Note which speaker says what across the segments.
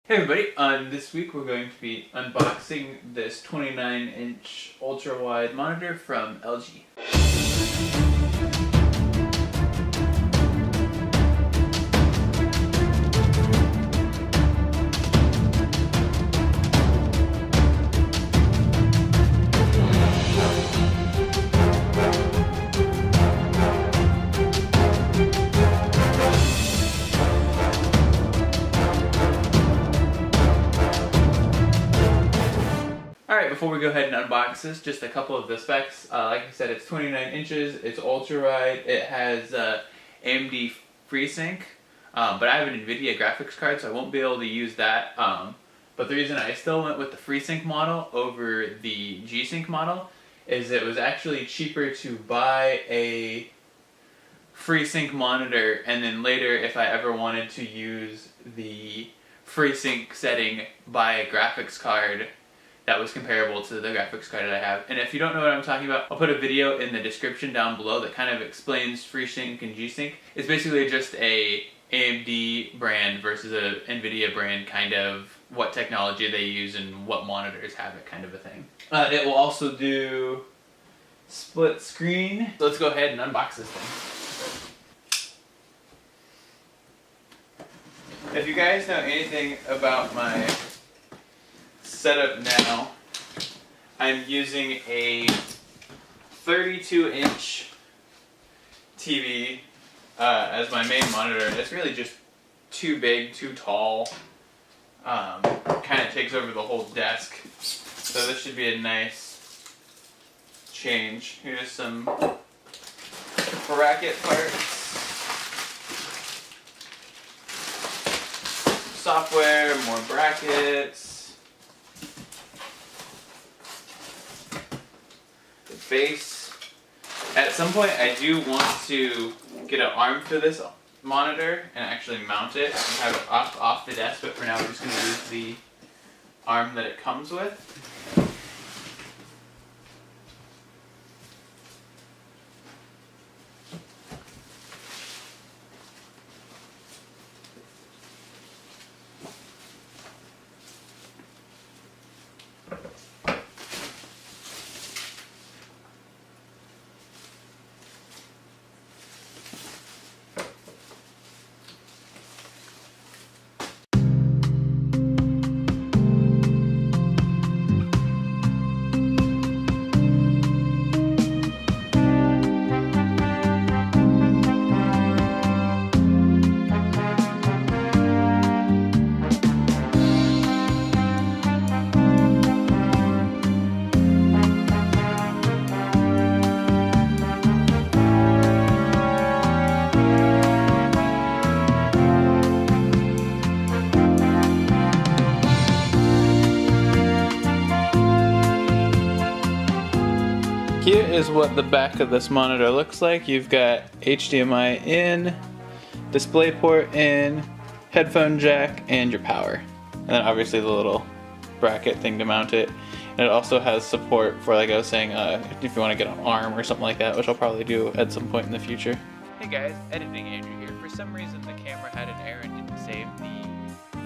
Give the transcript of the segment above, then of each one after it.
Speaker 1: Hey everybody, this week we're going to be unboxing this 29-inch ultra-wide monitor from LG. Alright, before we go ahead and unbox this, just a couple of the specs. Like I said, it's 29 inches, it's ultra-wide, it has AMD FreeSync, but I have an NVIDIA graphics card, so I won't be able to use that. But the reason I still went with the FreeSync model over the G-Sync model is it was actually cheaper to buy a FreeSync monitor, and then later, if I ever wanted to use the FreeSync setting, buy a graphics card that was comparable to the graphics card that I have. And if you don't know what I'm talking about, I'll put a video in the description down below that kind of explains FreeSync and G-Sync. It's basically just a AMD brand versus a NVIDIA brand, kind of what technology they use and what monitors have it, kind of a thing. It will also do split screen. So let's go ahead and unbox this thing. If you guys know anything about my setup now, I'm using a 32-inch TV as my main monitor. It's really just too big, too tall. Kind of takes over the whole desk. So this should be a nice change. Here's some bracket parts. Software, more brackets. Base. At some point I do want to get an arm for this monitor and actually mount it and have it off the desk, but for now we're just going to use the arm that it comes with. Here is what the back of this monitor looks like. You've got HDMI in, DisplayPort in, headphone jack, and your power. And then obviously the little bracket thing to mount it. And it also has support for, like I was saying, if you want to get an arm or something like that, which I'll probably do at some point in the future. Hey guys, Editing Andrew here. For some reason the camera had an error and didn't save the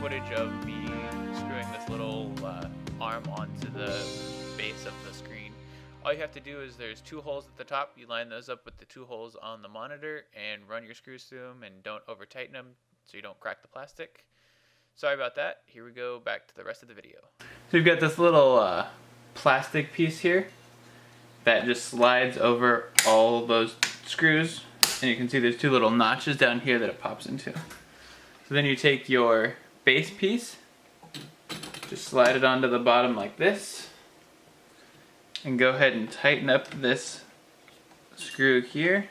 Speaker 1: footage of me screwing this little arm onto the base of the screen. All you have to do is there's two holes at the top. You line those up with the two holes on the monitor and run your screws through them, and don't over tighten them so you don't crack the plastic. Sorry about that. Here we go back to the rest of the video. So you've got this little plastic piece here that just slides over all those screws, and you can see there's two little notches down here that it pops into. So then you take your base piece, just slide it onto the bottom like this, and go ahead and tighten up this screw here.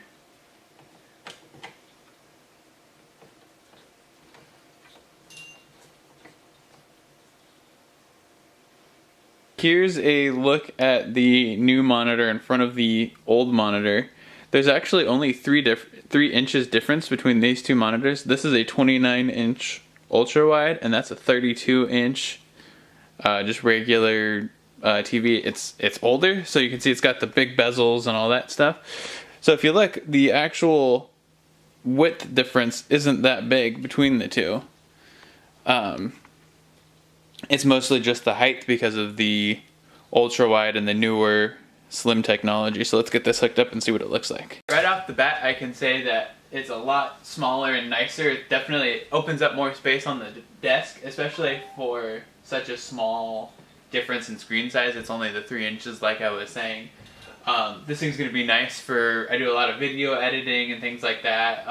Speaker 1: Here's a look at the new monitor in front of the old monitor. There's actually only 3 inches difference between these two monitors. This is a 29-inch ultra-wide, and that's a 32-inch just regular TV. It's older, so you can see it's got the big bezels and all that stuff. So if you look, the actual width difference isn't that big between the two. It's mostly just the height because of the ultra wide and the newer slim technology. So let's get this hooked up and see what it looks like. Right off the bat, I can say that it's a lot smaller and nicer. It definitely opens up more space on the desk, especially for such a small difference in screen size. It's only the 3 inches like I was saying. This thing's going to be nice for, I do a lot of video editing and things like that.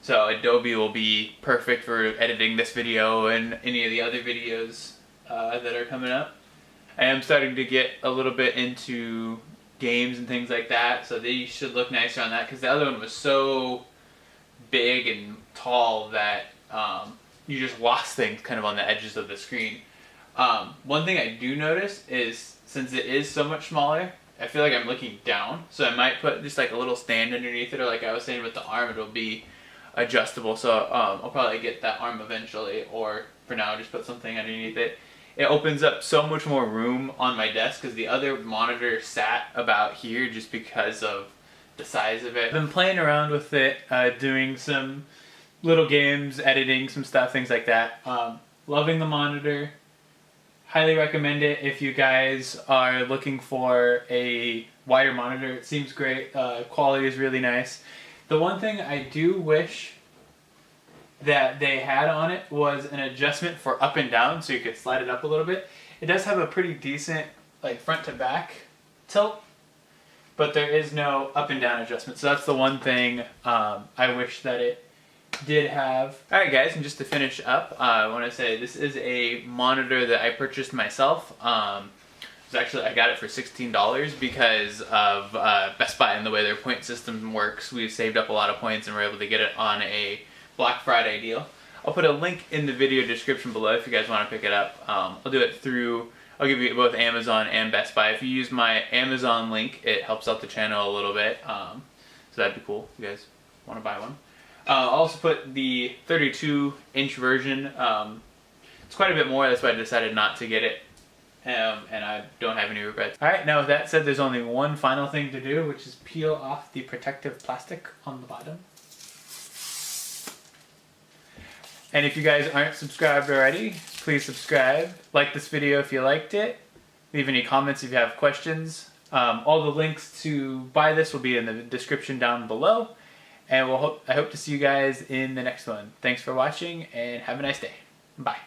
Speaker 1: So Adobe will be perfect for editing this video and any of the other videos that are coming up. I am starting to get a little bit into games and things like that, so they should look nicer on that, because the other one was so big and tall that you just lost things kind of on the edges of the screen. One thing I do notice is, since it is so much smaller, I feel like I'm looking down, so I might put just like a little stand underneath it, or like I was saying with the arm, it'll be adjustable. So I'll probably get that arm eventually, or for now just put something underneath it. It opens up so much more room on my desk, because the other monitor sat about here just because of the size of it. I've been playing around with it, doing some little games, editing some stuff, things like that. Loving the monitor. Highly recommend it if you guys are looking for a wider monitor. It seems great. Quality is really nice. The one thing I do wish that they had on it was an adjustment for up and down, so you could slide it up a little bit. It does have a pretty decent like front to back tilt, but there is no up and down adjustment. So that's the one thing I wish that it did have. Alright guys, and just to finish up, I want to say this is a monitor that I purchased myself. Actually, I got it for $16 because of Best Buy and the way their point system works. We saved up a lot of points and were able to get it on a Black Friday deal. I'll put a link in the video description below if you guys want to pick it up. I'll do it through, I'll give you both Amazon and Best Buy. If you use my Amazon link, it helps out the channel a little bit. So that'd be cool if you guys want to buy one. I'll also put the 32-inch version. It's quite a bit more, that's why I decided not to get it. And I don't have any regrets. Alright, now with that said, there's only one final thing to do, which is peel off the protective plastic on the bottom. And if you guys aren't subscribed already, please subscribe. Like this video if you liked it. Leave any comments if you have questions. All the links to buy this will be in the description down below. And I hope to see you guys in the next one. Thanks for watching, and have a nice day. Bye.